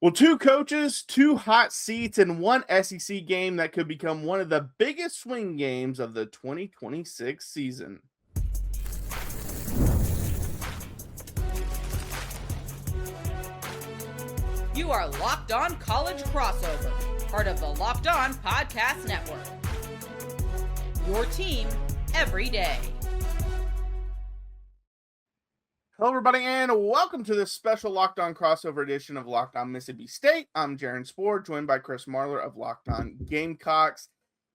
Well, two coaches, two hot seats, and one SEC game that could become one of the biggest swing games of the 2026 season. You are Locked On College Crossover, part of the Locked On Podcast Network. Your team every day. Hello, everybody, and welcome to this special Locked On crossover edition of Locked On Mississippi State. I'm Jaron Spor, joined by Chris Marler of Locked On Gamecocks.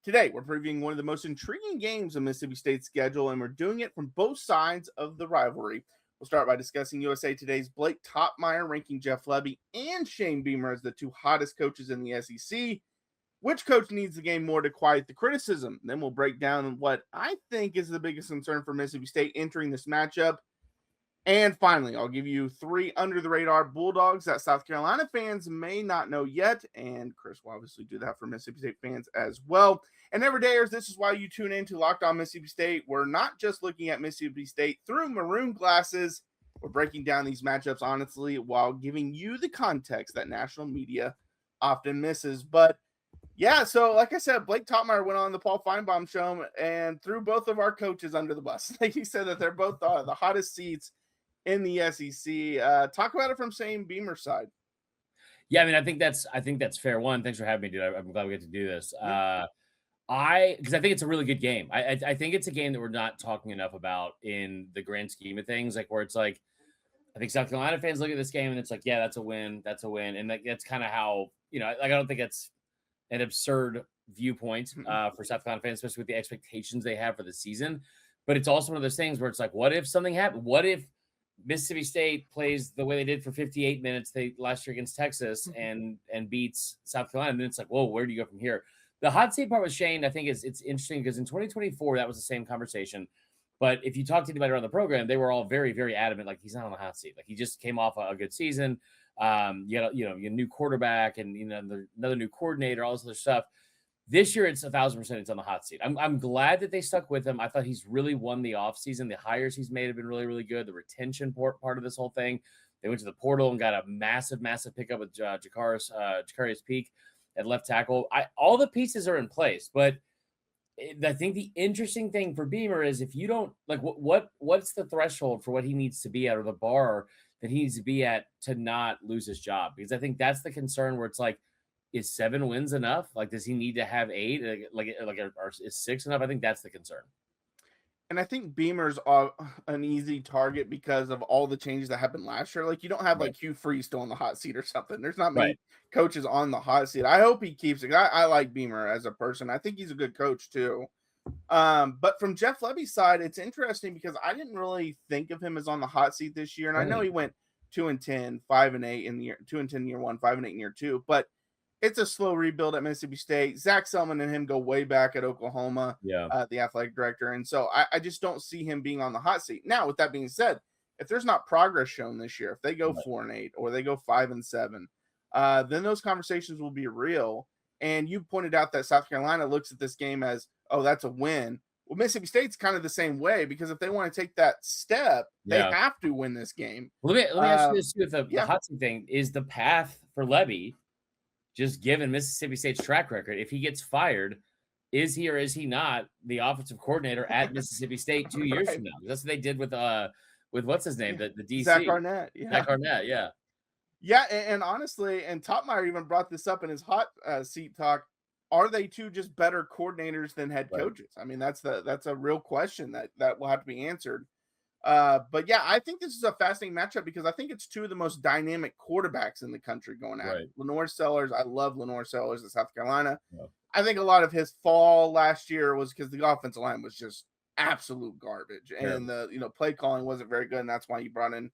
Today, we're previewing one of the most intriguing games of Mississippi State's schedule, and we're doing it from both sides of the rivalry. We'll start by discussing USA Today's Blake Topmeyer ranking Jeff Lebby and Shane Beamer as the two hottest coaches in the SEC. Which coach needs the game more to quiet the criticism? Then we'll break down what I think is the biggest concern for Mississippi State entering this matchup. And finally, I'll give you three under-the-radar Bulldogs that South Carolina fans may not know yet, and Chris will obviously do that for Mississippi State fans as well. And everydayers, this is why you tune in to Locked On Mississippi State. We're not just looking at Mississippi State through maroon glasses. We're breaking down these matchups honestly while giving you the context that national media often misses. But yeah, so like I said, Blake Topmeyer went on the Paul Feinbaum show and threw both of our coaches under the bus. He said that they're both the hottest seats in the SEC. Talk about it from Shane Beamer's side. Yeah, I mean, I think that's fair. One, thanks for having me, dude. I'm glad we get to do this. Because I think it's a really good game. I think it's a game that we're not talking enough about in the grand scheme of things. Like where it's like, I think South Carolina fans look at this game and it's like, yeah, that's a win, and that's kind of how I don't think it's an absurd viewpoint for South Carolina fans, especially with the expectations they have for the season. But it's also one of those things where it's like, what if something happened? What if Mississippi State plays the way they did for 58 minutes last year against Texas and beats South Carolina? And then it's like, whoa, where do you go from here? The hot seat part with Shane, I think it's interesting because in 2024, that was the same conversation. But if you talk to anybody around the program, they were all very, very adamant. Like, he's not on the hot seat. Like, he just came off a good season. You got a new quarterback and, another new coordinator, all this other stuff. This year, it's 1,000% it's on the hot seat. I'm glad that they stuck with him. I thought he's really won the offseason. The hires he's made have been really, really good. The retention part of this whole thing. They went to the portal and got a massive, massive pickup with Vicari's Peak at left tackle. All the pieces are in place, but I think the interesting thing for Beamer is if you don't like what's the threshold for what he needs to be at or the bar that he needs to be at to not lose his job? Because I think that's the concern where it's like, is 7 wins enough? Like, does he need to have 8? Or is 6 enough? I think that's the concern. And I think Beamer's an easy target because of all the changes that happened last year. Like, you don't have like Hugh Freeze still on the hot seat or something. There's not many coaches on the hot seat. I hope he keeps it. I like Beamer as a person. I think he's a good coach too. But from Jeff Lebby's side, it's interesting because I didn't really think of him as on the hot seat this year. And I know he went 2-10, 5-8 in the year, 2-10 in year 1, 5-8 in year 2. But it's a slow rebuild at Mississippi State. Zach Selman and him go way back at Oklahoma, the athletic director. And so I just don't see him being on the hot seat. Now, with that being said, if there's not progress shown this year, if they go 4-8 or they go 5-7, then those conversations will be real. And you pointed out that South Carolina looks at this game as, oh, that's a win. Well, Mississippi State's kind of the same way because if they want to take that step, they have to win this game. Let me ask you this with the hot seat thing. Is the path for Lebby, just given Mississippi State's track record, if he gets fired, is he or is he not the offensive coordinator at Mississippi State 2 years from now? That's what they did with what's his name, the DC. Zach Arnett. Zach Arnett, Yeah, and honestly, and Topmeyer even brought this up in his hot seat talk. Are they two just better coordinators than head coaches? I mean, that's a real question that will have to be answered. But yeah, I think this is a fascinating matchup because I think it's two of the most dynamic quarterbacks in the country going at it. LaNorris Sellers, I love LaNorris Sellers at South Carolina. I think a lot of his fall last year was because the offensive line was just absolute garbage, and the play calling wasn't very good, and that's why you brought in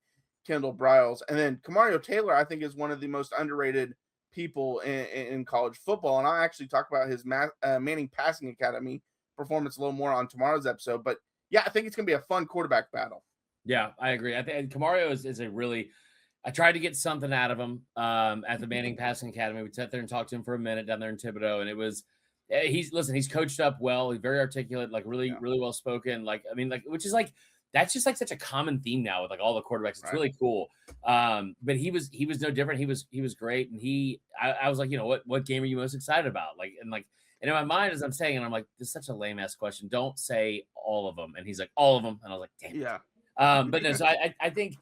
Kendall Briles. And then Kamario Taylor, I think, is one of the most underrated people in college football, and I'll actually talk about his Manning Passing Academy performance a little more on tomorrow's episode, but yeah, I think it's going to be a fun quarterback battle. Yeah, I agree. I think Kamario is a really – I tried to get something out of him at the Manning Passing Academy. We sat there and talked to him for a minute down there in Thibodaux, and it was – he's coached up well. He's very articulate, like really well spoken. Like, I mean, like, which is like that's just like such a common theme now with like all the quarterbacks. It's really cool. But he was no different. He was great. And I was like, what game are you most excited about? And in my mind, as I'm saying, and I'm like, this is such a lame ass question. Don't say all of them. And he's like, all of them. And I was like, damn. Yeah. But no, so I think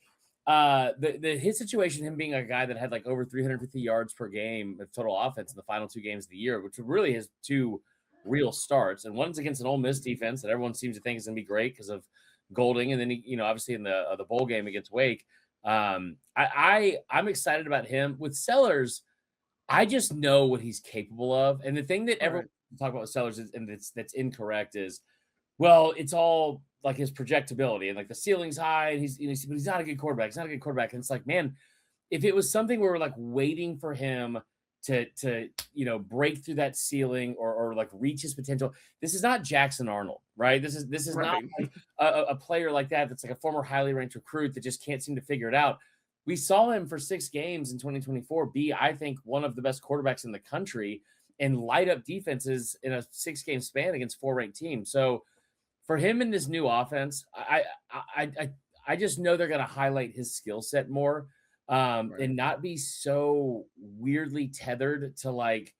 his situation, him being a guy that had like over 350 yards per game of total offense in the final 2 games of the year, which were really his 2 real starts. And one's against an Ole Miss defense that everyone seems to think is going to be great because of Golding. And then, obviously in the bowl game against Wake. I'm excited about him. With Sellers, I just know what he's capable of. And the thing that everyone talk about with Sellers is, and that's incorrect, is, well, it's all like his projectability and like the ceiling's high. And but he's not a good quarterback. He's not a good quarterback. And it's like, man, if it was something where we're like waiting for him to break through that ceiling or like reach his potential, this is not Jackson Arnold, right? This is not like a player like that that's like a former highly ranked recruit that just can't seem to figure it out. We saw him for 6 games in 2024 be, I think, one of the best quarterbacks in the country and light up defenses in a 6-game span against 4 ranked teams. So for him in this new offense, I just know they're going to highlight his skill set more. And not be so weirdly tethered to like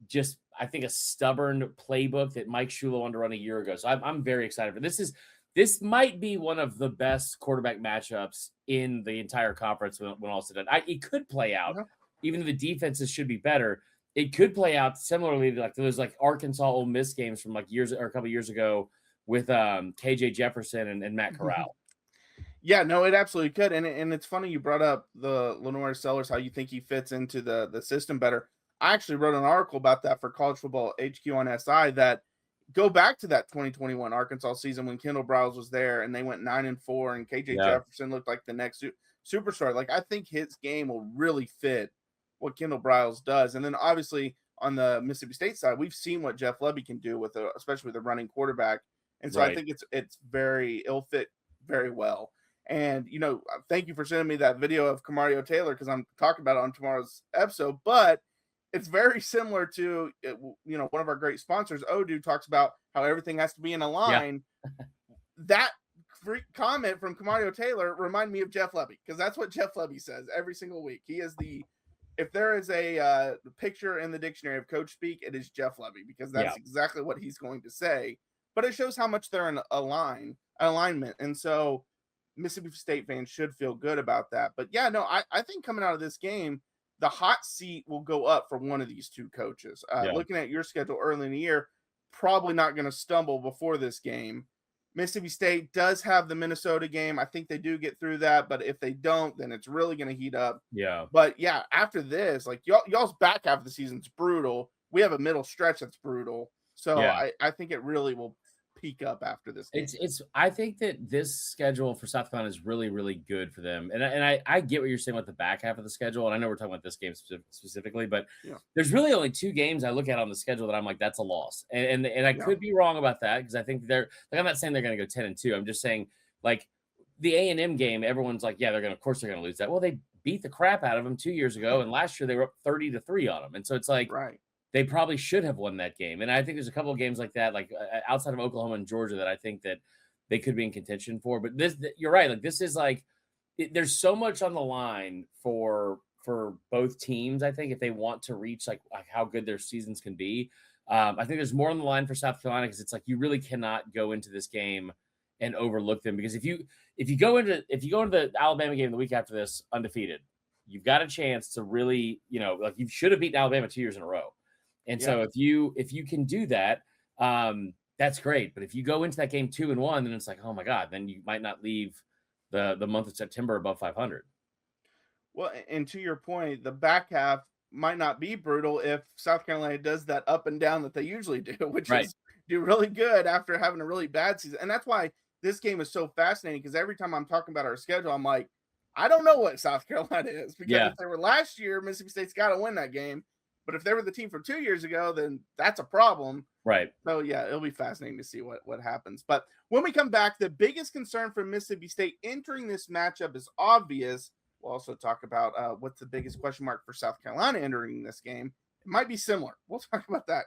just, I think, a stubborn playbook that Mike Shula wanted to run a year ago. So I'm very excited for this. This might be one of the best quarterback matchups in the entire conference when all said and done. It could play out, even though the defenses should be better. It could play out similarly to like those like Arkansas Ole Miss games from like a couple years ago with KJ Jefferson and Matt Corral. Yeah, no, it absolutely could. And it's funny you brought up the LaNorris Sellers, how you think he fits into the system better. I actually wrote an article about that for College Football HQ on SI that go back to that 2021 Arkansas season when Kendall Briles was there and they went 9-4 and KJ Jefferson looked like the next superstar. Like, I think his game will really fit what Kendall Briles does. And then obviously on the Mississippi State side, we've seen what Jeff Lebby can do especially with a running quarterback. And so I think it'll fit very well. And, thank you for sending me that video of Kamario Taylor because I'm talking about it on tomorrow's episode. But it's very similar to, one of our great sponsors, Odoo, talks about how everything has to be in a line. Yeah. That comment from Kamario Taylor reminded me of Jeff Lebby because that's what Jeff Lebby says every single week. He is if there is a picture in the dictionary of coach speak, it is Jeff Lebby because that's exactly what he's going to say. But it shows how much they're in alignment. And so Mississippi State fans should feel good about that. But yeah, no, I think coming out of this game, the hot seat will go up for one of these 2 coaches. Looking at your schedule early in the year, probably not going to stumble before this game. Mississippi State does have the Minnesota game. I think they do get through that, but if they don't, then it's really going to heat up. Yeah. But yeah, after this, like y'all's back half of the season's brutal. We have a middle stretch that's brutal. So I think it really will peak up after this game. I think that this schedule for South Carolina is really, really good for them. And I get what you're saying about the back half of the schedule. And I know we're talking about this game specifically, but there's really only 2 games I look at on the schedule that I'm like, that's a loss. And I could be wrong about that because I think I'm not saying they're going to go 10-2. I'm just saying like the A&M game, everyone's like, yeah, of course they're going to lose that. Well, they beat the crap out of them 2 years ago. And last year they were up 30-3 on them. And so it's like, they probably should have won that game. And I think there's a couple of games like that, like outside of Oklahoma and Georgia, that I think that they could be in contention for. But you're right. Like this is like, there's so much on the line for both teams. I think if they want to reach like how good their seasons can be, I think there's more on the line for South Carolina because it's like you really cannot go into this game and overlook them because if you go into the Alabama game the week after this undefeated, you've got a chance to really like you should have beaten Alabama 2 years in a row. And so if you can do that, that's great. But if you go into that game 2-1, then it's like, oh my God, then you might not leave the month of September above 500. Well, and to your point, the back half might not be brutal if South Carolina does that up and down that they usually do, which is do really good after having a really bad season. And that's why this game is so fascinating because every time I'm talking about our schedule, I'm like, I don't know what South Carolina is because if they were last year, Mississippi State's got to win that game. But if they were the team from 2 years ago, then that's a problem. Right. So, yeah, it'll be fascinating to see what happens. But when we come back, the biggest concern for Mississippi State entering this matchup is obvious. We'll also talk about what's the biggest question mark for South Carolina entering this game. It might be similar. We'll talk about that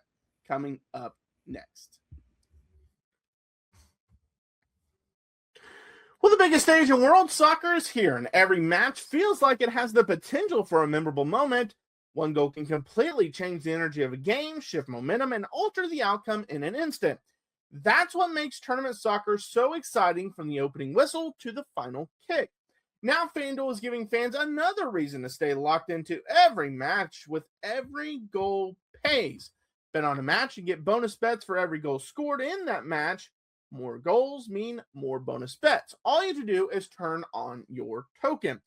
coming up next. Well, the biggest stage in world soccer is here, and every match feels like it has the potential for a memorable moment. One goal can completely change the energy of a game, shift momentum, and alter the outcome in an instant. That's what makes tournament soccer so exciting from the opening whistle to the final kick. Now, FanDuel is giving fans another reason to stay locked into every match with every goal pays. Bet on a match and get bonus bets for every goal scored in that match. More goals mean more bonus bets. All you have to do is turn on your token.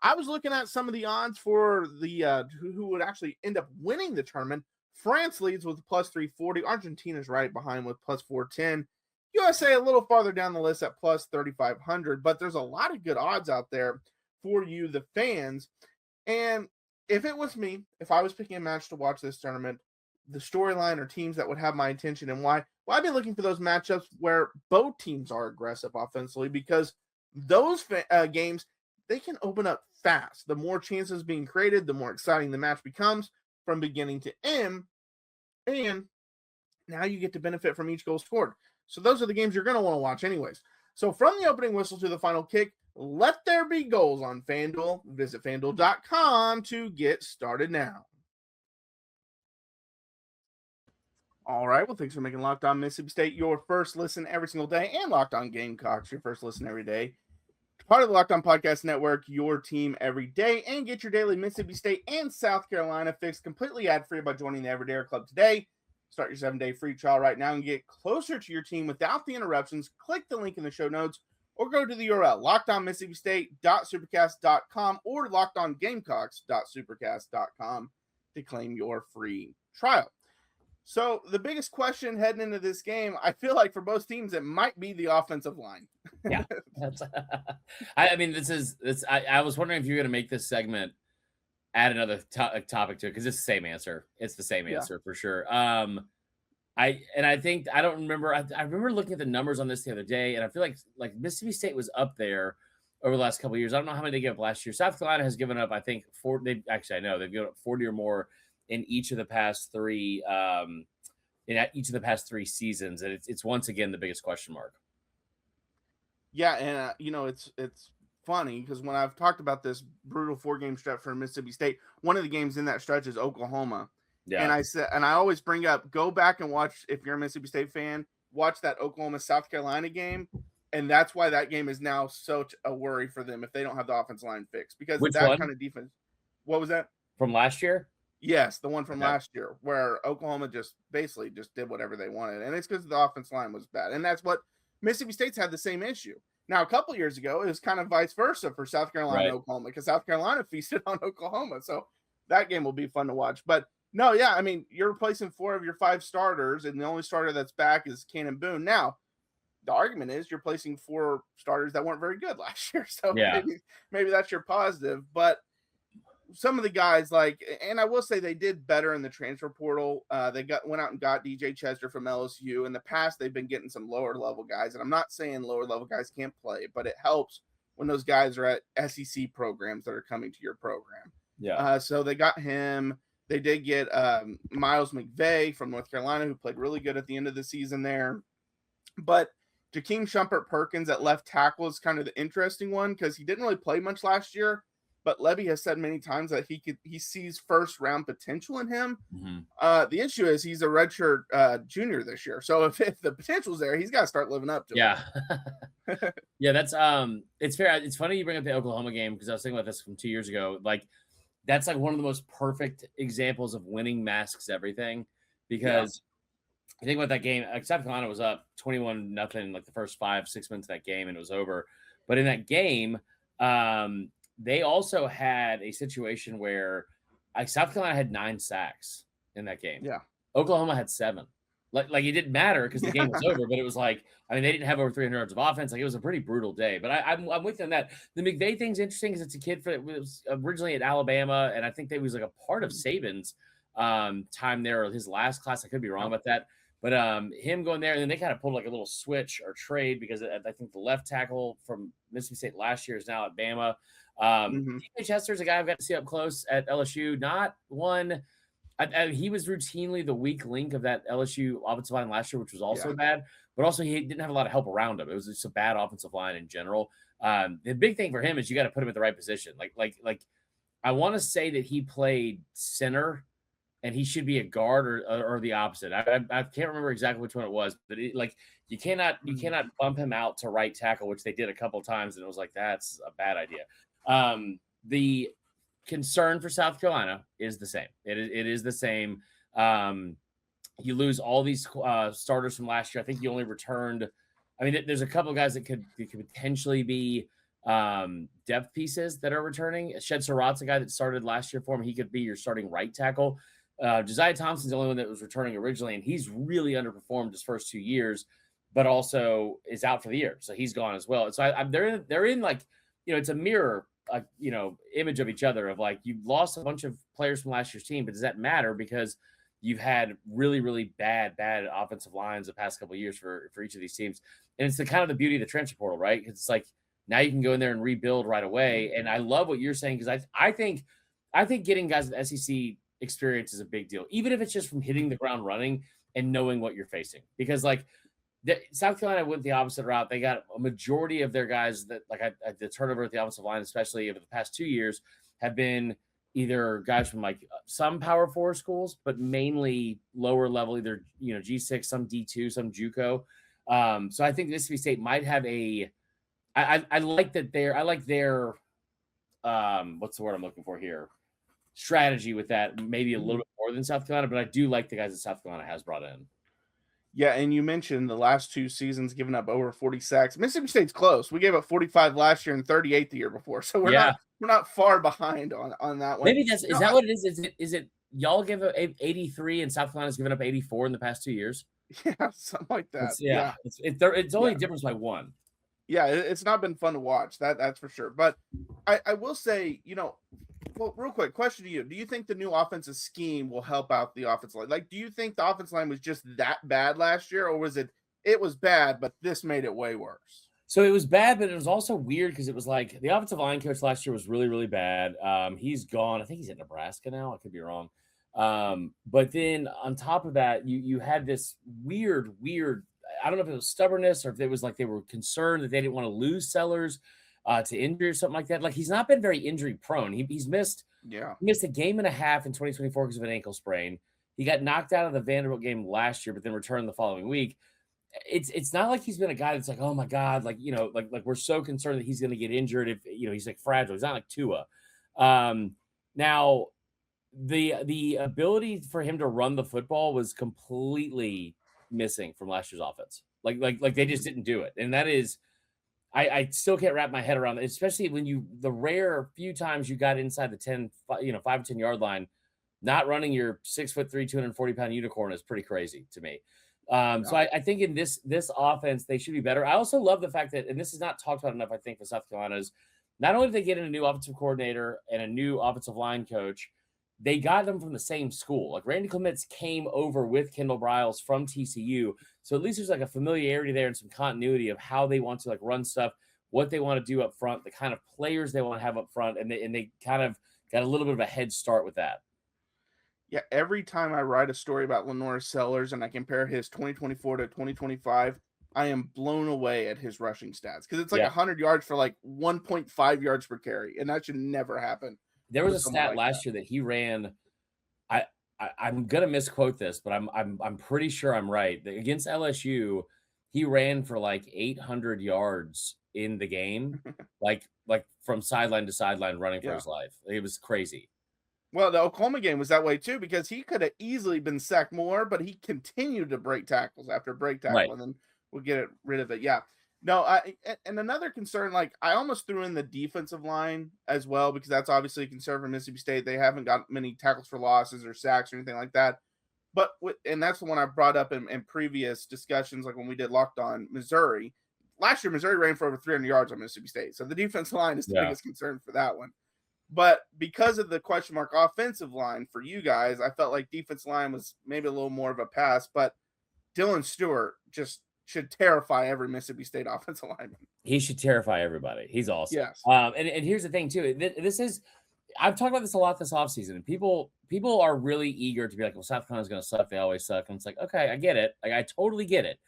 I was looking at some of the odds for the who would actually end up winning the tournament. France leads with plus 340. Argentina's right behind with plus 410. USA a little farther down the list at plus 3,500. But there's a lot of good odds out there for you, the fans. And if it was me, if I was picking a match to watch this tournament, the storyline or teams that would have my attention and why? Well, I'd be looking for those matchups where both teams are aggressive offensively, because those games, they can open up fast. The more chances being created, the more exciting the match becomes from beginning to end. And now you get to benefit from each goal scored. So those are the games you're going to want to watch anyways. So from the opening whistle to the final kick, let there be goals on FanDuel. Visit FanDuel.com to get started now. All right. Well, thanks for making Locked On Mississippi State your first listen every single day, and Locked On Gamecocks your first listen every day. Part of the Locked On Podcast Network, your team every day, and get your daily Mississippi State and South Carolina fix completely ad-free by joining the Everydayer Club today. Start your 7-day free trial right now and get closer to your team without the interruptions. Click the link in the show notes or go to the URL lockedonmississippistate.supercast.com or lockedongamecocks.supercast.com to claim your free trial. So the biggest question heading into this game, I feel like for both teams, it might be the offensive line. Yeah. I mean, I was wondering if you're going to make this segment add another topic to it, because it's the same answer. It's the same answer for sure. I remember looking at the numbers on this the other day, and I feel like Mississippi State was up there over the last couple of years. I don't know how many they gave up last year. South Carolina has given up, I think, they've given up 40 or more in each of the past three seasons, and it's once again the biggest question mark. Yeah, and it's funny because when I've talked about this brutal 4-game stretch for Mississippi State, one of the games in that stretch is Oklahoma. Yeah. And I always bring up, go back and watch, if you're a Mississippi State fan, watch that Oklahoma South Carolina game. And that's why that game is now such a worry for them if they don't have the offensive line fixed, because kind of defense. What was that? From last year? Yes, the one from last year where Oklahoma just did whatever they wanted. And it's because the offensive line was bad. And that's what Mississippi State's had the same issue. Now, a couple years ago, it was kind of vice versa for South Carolina and Oklahoma, because South Carolina feasted on Oklahoma. So that game will be fun to watch. But no, yeah, I mean, you're replacing 4 of your 5 starters, and the only starter that's back is Cannon Boone. Now, the argument is you're placing 4 starters that weren't very good last year. So maybe that's your positive. But some of the guys, and I will say they did better in the transfer portal. They went out and got DJ Chester from LSU. In the past, they've been getting some lower level guys, and I'm not saying lower level guys can't play, but it helps when those guys are at SEC programs that are coming to your program. Yeah. So they got him. They did get Miles McVay from North Carolina, who played really good at the end of the season there. But Jakeem Shumpert-Perkins at left tackle is kind of the interesting one, because he didn't really play much last year. But Lebby has said many times that he sees first-round potential in him. Mm-hmm. The issue is he's a redshirt junior this year. So if the potential's there, he's got to start living up to it. Yeah, that's it's fair. It's funny you bring up the Oklahoma game, because I was thinking about this from 2 years ago. That's one of the most perfect examples of winning masks everything, because I think about that game, South Carolina was up 21-0 the first 5-6 minutes of that game, and it was over. But in that game, they also had a situation where South Carolina had 9 sacks in that game. Yeah. Oklahoma had 7. It didn't matter because the game was over, but it was they didn't have over 300 yards of offense. It was a pretty brutal day. But I'm with you on that. The McVay thing's interesting because it's a kid it was originally at Alabama, and I think they was a part of Saban's time there, or his last class. I could be wrong about that. But him going there, and then they kind of pulled a little switch or trade, because I think the left tackle from Mississippi State last year is now at Bama. KJ Chester's a guy I've got to see up close at LSU. Not one. He was routinely the weak link of that LSU offensive line last year, which was also bad. but also he didn't have a lot of help around him. It was just a bad offensive line in general. The big thing for him is you got to put him at the right position. Like I want to say that he played center and he should be a guard or the opposite. I can't remember exactly which one it was, but you cannot bump him out to right tackle, which they did a couple of times, and it was like, that's a bad idea. The concern for South Carolina is the same. It is the same. You lose all these starters from last year. I think you only returned. I mean, there's a couple of guys that could potentially be depth pieces that are returning. Shed Surratt's a guy that started last year for him. He could be your starting right tackle. Josiah Thompson's the only one that was returning originally, and he's really underperformed his first 2 years, but also is out for the year, so he's gone as well. So they're in like, it's a mirror, image of each other. Of like, you lost a bunch of players from last year's team, but does that matter because you've had really, really bad offensive lines the past couple of years for each of these teams, and it's the kind of the beauty of the transfer portal, right? Because it's like now you can go in there and rebuild right away. And I love what you're saying because I think getting guys with SEC experience is a big deal, even if it's just from hitting the ground running and knowing what you're facing. Because like South Carolina went the opposite route. They got a majority of their guys that the turnover at the offensive line, especially over the past 2 years, have been either guys from like some Power 4 schools, but mainly lower level, either G6, some D2, some JUCO. So I think Mississippi State might have I like their what's the word I'm looking for here? Strategy with that, maybe a little bit more than South Carolina, but I do like the guys that South Carolina has brought in. Yeah, and you mentioned the last 2 seasons giving up over 40 sacks. Mississippi State's close. We gave up 45 last year and 38 the year before, so we're not far behind on that one. Maybe is that what it is? Is it y'all give up 83 and South Carolina's given up 84 in the past 2 years? Yeah, something like that. It's only a difference by 1. Yeah, it's not been fun to watch. That's for sure. But I will say, well, real quick question to you: do you think the new offensive scheme will help out the offensive line? Like, do you think the offensive line was just that bad last year, or was it was bad, but this made it way worse? So it was bad, but it was also weird because it was like the offensive line coach last year was really, really bad. He's gone. I think he's at Nebraska now. I could be wrong. But then on top of that, you had this weird. I don't know if it was stubbornness or if it was like they were concerned that they didn't want to lose Sellers to injury or something like that. Like, he's not been very injury prone. He's missed a game and a half in 2024 because of an ankle sprain. He got knocked out of the Vanderbilt game last year, but then returned the following week. It's not like he's been a guy that's like, oh my God, like we're so concerned that he's going to get injured if he's like fragile. He's not like Tua. Now the ability for him to run the football was completely missing from last year's offense. Like they just didn't do it. And that is, I still can't wrap my head around it, especially when the rare few times you got inside the 5 or 10 yard line, not running your 6'3", 240-pound unicorn is pretty crazy to me. So I think in this offense, they should be better. I also love the fact that, and this is not talked about enough, I think, for South Carolina, is not only did they get in a new offensive coordinator and a new offensive line coach, they got them from the same school. Like, Randy Clements came over with Kendall Briles from TCU. So at least there's like a familiarity there and some continuity of how they want to like run stuff, what they want to do up front, the kind of players they want to have up front. And they kind of got a little bit of a head start with that. Yeah, every time I write a story about LaNorris Sellers and I compare his 2024 to 2025, I am blown away at his rushing stats because it's like 100 yards for like 1.5 yards per carry, and that should never happen. There was a stat last year that he ran. I'm gonna misquote this, but I'm pretty sure I'm right. Against LSU, he ran for like 800 yards in the game, like from sideline to sideline, running for his life. It was crazy. Well, the Oklahoma game was that way too, because he could have easily been sacked more, but he continued to break tackles after break tackle, and then we'll get rid of it. Yeah. No, and another concern, like, I almost threw in the defensive line as well, because that's obviously a concern for Mississippi State. They haven't got many tackles for losses or sacks or anything like that. But and that's the one I brought up in previous discussions, like when we did Locked On Missouri. Last year, Missouri ran for over 300 yards on Mississippi State. So the defensive line is the biggest concern for that one. But because of the question mark offensive line for you guys, I felt like defensive line was maybe a little more of a pass. But Dylan Stewart just should terrify every Mississippi State offensive lineman. He should terrify everybody. He's awesome. Yes. And here's the thing too. This is, I've talked about this a lot this offseason, and people are really eager to be like, well, South Carolina's going to suck. They always suck. And it's like, okay, I get it. Like, I totally get it.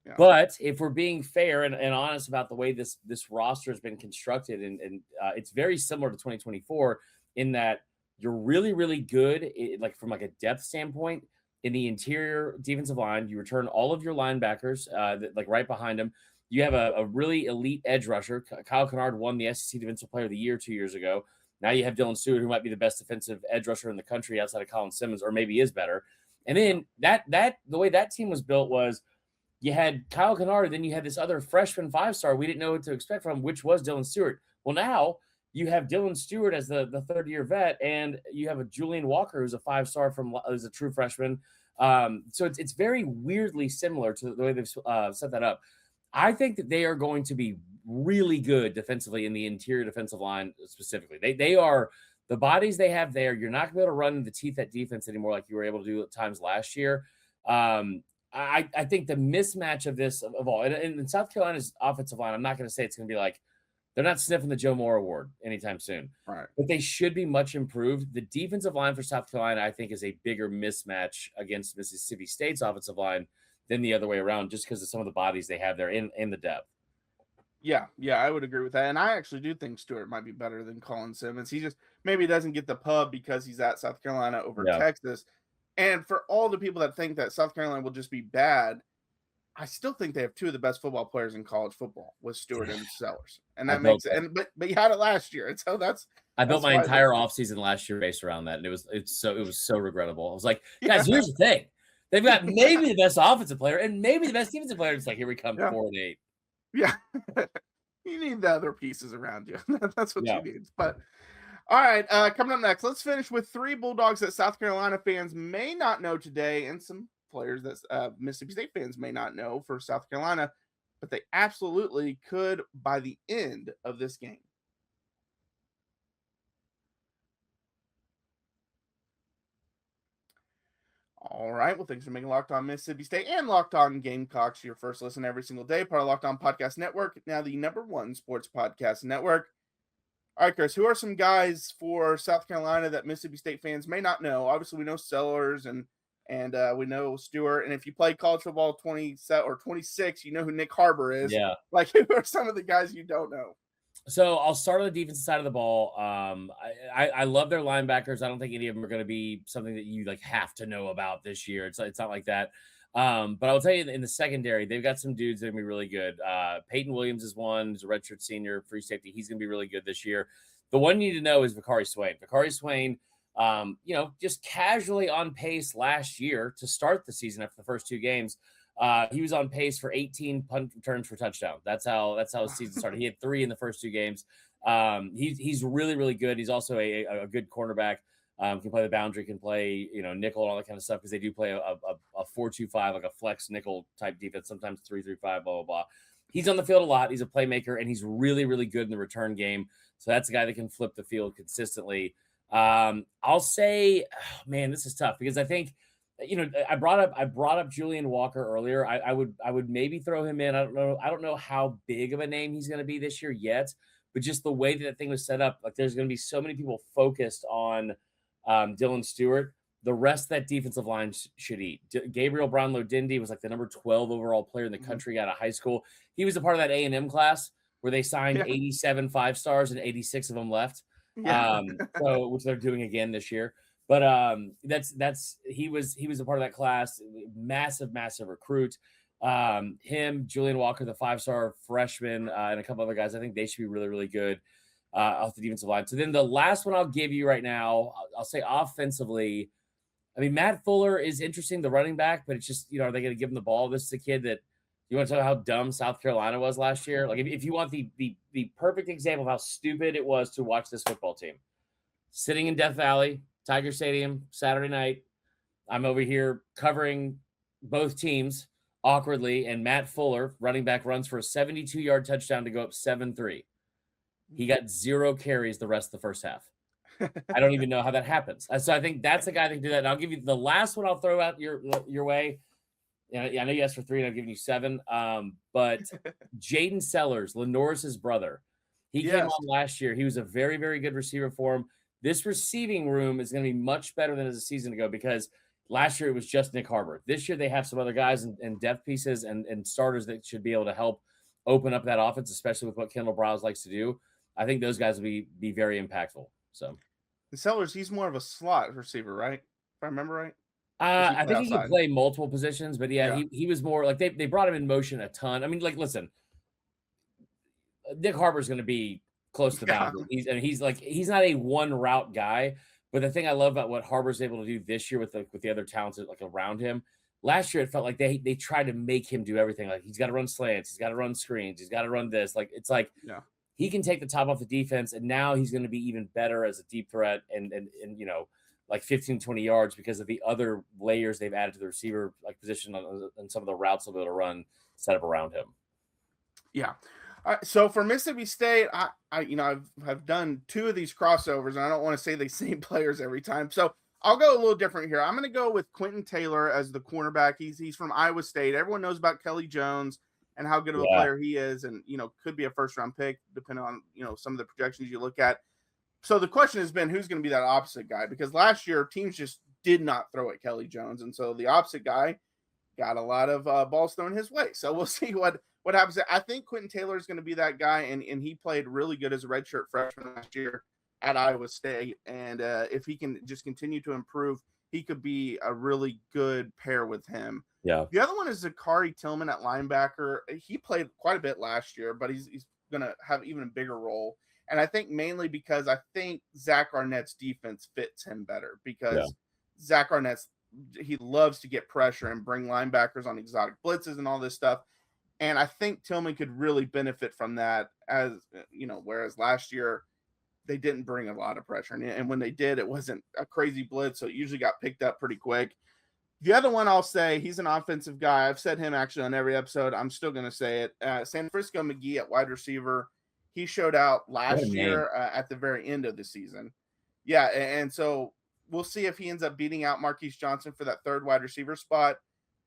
Yeah. But if we're being fair and honest about the way this roster has been constructed, and it's very similar to 2024 in that you're really, really good, like from like a depth standpoint in the interior defensive line. You return all of your linebackers, like right behind them. You have a really elite edge rusher. Kyle Kennard won the SEC Defensive Player of the Year 2 years ago. Now you have Dylan Stewart, who might be the best defensive edge rusher in the country outside of Colin Simmons, or maybe is better. And then the way that team was built was you had Kyle Kennard, then you had this other freshman 5-star we didn't know what to expect from, which was Dylan Stewart. Well, now you have Dylan Stewart as the third-year vet, and you have a Julian Walker who's a 5-star who's a true freshman. So it's very weirdly similar to the way they've set that up. I think that they are going to be really good defensively in the interior defensive line specifically. They are the bodies they have there. You're not going to be able to run the teeth at defense anymore like you were able to do at times last year. I think the mismatch of this of all, and in South Carolina's offensive line, I'm not going to say it's going to be like they're not sniffing the Joe Moore Award anytime soon, right? But they should be much improved. The defensive line for South Carolina, I think, is a bigger mismatch against Mississippi State's offensive line than the other way around, just because of some of the bodies they have there in the depth. Yeah, I would agree with that. And I actually do think Stewart might be better than Colin Simmons. He just maybe doesn't get the pub because he's at South Carolina over Texas. And for all the people that think that South Carolina will just be bad, I still think they have two of the best football players in college football with Stewart and Sellers. And that makes it. And but you had it last year. And so I built my entire offseason last year based around that. And it was so regrettable. I was like, guys, here's the thing. They've got maybe the best offensive player and maybe the best defensive player. It's like, here we come, 4-8. Yeah. You need the other pieces around you. That's what you need. But all right, coming up next, let's finish with 3 Bulldogs that South Carolina fans may not know today, and some players that Mississippi State fans may not know for South Carolina, but they absolutely could by the end of this game. All right. Well, thanks for making Locked On Mississippi State and Locked On Gamecocks your first listen every single day. Part of Locked On Podcast Network, now the #1 sports podcast network. All right, Chris, who are some guys for South Carolina that Mississippi State fans may not know? Obviously, we know Sellers and we know Stewart. And if you play college football 27 or 26, you know who Nick Harbor is. Yeah. Like, who are some of the guys you don't know? So I'll start on the defensive side of the ball. I love their linebackers. I don't think any of them are going to be something that you like have to know about this year. It's not like that. But I'll tell you in the secondary, they've got some dudes that are going to be really good. Peyton Williams is one. He's a redshirt senior, free safety. He's going to be really good this year. The one you need to know is Vicari Swain. Vicari Swain, just casually on pace last year to start the season after the first 2 games. He was on pace for 18 punt returns for touchdown. That's how his season started. He had 3 in the first 2 games. He's really, really good. He's also a good cornerback. Can play the boundary, can play, nickel and all that kind of stuff, because they do play a 4-2-5, like a flex nickel type defense, sometimes 3-3-5, blah, blah, blah. He's on the field a lot. He's a playmaker, and he's really, really good in the return game. So that's a guy that can flip the field consistently. I'll say, man, this is tough because I think, I brought up Julian Walker earlier. I would maybe throw him in. I don't know how big of a name he's going to be this year yet, but just the way that thing was set up, like there's going to be so many people focused on Dylan Stewart. The rest of that defensive line should eat. Gabriel Brownlow-Dindy was like the number 12 overall player in the country out of high school. He was a part of that A&M class where they signed 87 5-stars and 86 of them left. So which they're doing again this year. But he was a part of that class. Massive recruit. Him, Julian Walker, the 5-star freshman, and a couple other guys. I think they should be really, really good off the defensive line. So then the last one I'll give you right now, I'll say offensively. I mean, Matt Fuller is interesting, the running back, but it's just, are they going to give him the ball? This is a kid that you want to talk about how dumb South Carolina was last year. Like if you want the perfect example of how stupid it was to watch this football team, sitting in Death Valley, Tiger Stadium, Saturday night. I'm over here covering both teams awkwardly, and Matt Fuller, running back, runs for a 72-yard touchdown to go up 7-3. He got 0 carries the rest of the first half. I don't even know how that happens. So I think that's a guy that can do that. And I'll give you the last one I'll throw out your way. I know you asked for 3, and I've given you 7. But Jaden Sellers, LaNorris' brother, he came on last year. He was a very, very good receiver for him. This receiving room is going to be much better than as a season ago because Last year, it was just Nick Harbor. This year, they have some other guys and depth pieces and starters that should be able to help open up that offense, especially with what Kendall Browse likes to do. I think those guys will be very impactful. So, And Sellers, he's more of a slot receiver, right? If I remember right. I think he can play multiple positions, but yeah. He was more like they brought him in motion a ton. I mean, like, listen, Nick Harbor's going to be close to that. He's not a one route guy. But the thing I love about what Harbor's able to do this year with the other talents like around him, last year it felt like they tried to make him do everything. Like he's got to run slants, he's got to run screens, he's got to run this. Like it's like he can take the top off the defense, and now he's going to be even better as a deep threat and like 15, 20 yards because of the other layers they've added to the receiver like position and some of the routes they'll be able to run set up around him. Yeah. So for Mississippi State, I've done 2 of these crossovers, and I don't want to say the same players every time. So I'll go a little different here. I'm going to go with Quinten Taylor as the cornerback. He's from Iowa State. Everyone knows about Kelly Jones and how good of a player he is, and could be a first-round pick depending on some of the projections you look at. So the question has been, who's going to be that opposite guy? Because last year teams just did not throw at Kelly Jones, and so the opposite guy got a lot of balls thrown his way. So we'll see what happens. I think Quinten Taylor is going to be that guy, and he played really good as a redshirt freshman last year at Iowa State. And if he can just continue to improve, he could be a really good pair with him. Yeah. The other one is Vicari Tillman at linebacker. He played quite a bit last year, but he's going to have even a bigger role. And I think mainly because I think Zach Arnett's defense fits him better because Zach Arnett's he loves to get pressure and bring linebackers on exotic blitzes and all this stuff. And I think Tillman could really benefit from that whereas last year they didn't bring a lot of pressure. And when they did, it wasn't a crazy blitz. So it usually got picked up pretty quick. The other one I'll say, he's an offensive guy. I've said him actually on every episode. I'm still going to say it. San Francisco McGee at wide receiver. He showed out last year at the very end of the season. Yeah. And so we'll see if he ends up beating out Marquise Johnson for that third wide receiver spot.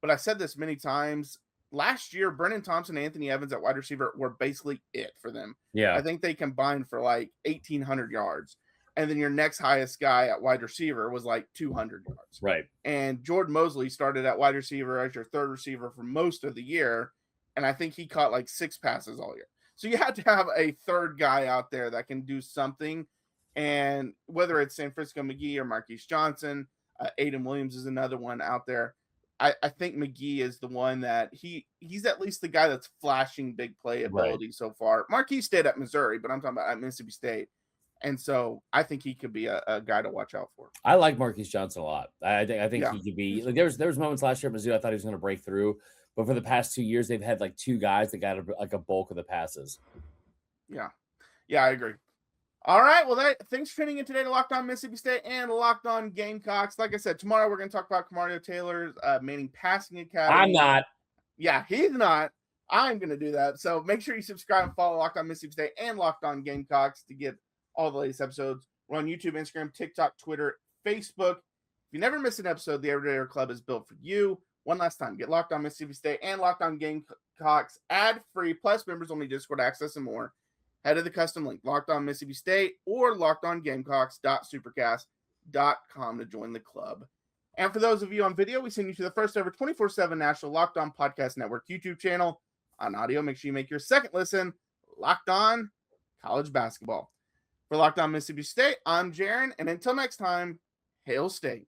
But I said this many times. Last year, Brennan Thompson and Anthony Evans at wide receiver were basically it for them. Yeah. I think they combined for like 1,800 yards. And then your next highest guy at wide receiver was like 200 yards. Right. And Jordan Mosley started at wide receiver as your third receiver for most of the year. And I think he caught like 6 passes all year. So you had to have a third guy out there that can do something. And whether it's San Francisco McGee or Marquise Johnson, Aiden Williams is another one out there. I think McGee is the one that he's at least the guy that's flashing big play ability so far. Marquise stayed at Missouri, but I'm talking about at Mississippi State. And so I think he could be a guy to watch out for. I like Marquise Johnson a lot. I think he could be like there was moments last year at Mizzou I thought he was going to break through, but for the past 2 years they've had like 2 guys that got like a bulk of the passes. Yeah, I agree. All right, well, thanks for tuning in today to Locked On Mississippi State and Locked On Gamecocks. Like I said, tomorrow we're going to talk about Kamario Taylor's Manning Passing Academy. I'm not. Yeah, he's not. I'm going to do that. So make sure you subscribe and follow Locked On Mississippi State and Locked On Gamecocks to get all the latest episodes. We're on YouTube, Instagram, TikTok, Twitter, Facebook. If you never miss an episode, the Everyday Club is built for you. One last time, get Locked On Mississippi State and Locked On Gamecocks ad-free, plus members-only Discord access and more. Head to the custom link, Locked On Mississippi State or LockedOnGamecocks.supercast.com to join the club. And for those of you on video, we send you to the first ever 24/7 National Locked On Podcast Network YouTube channel. On audio, make sure you make your second listen Locked On College Basketball. For Locked On Mississippi State, I'm Jaron, and until next time, Hail State.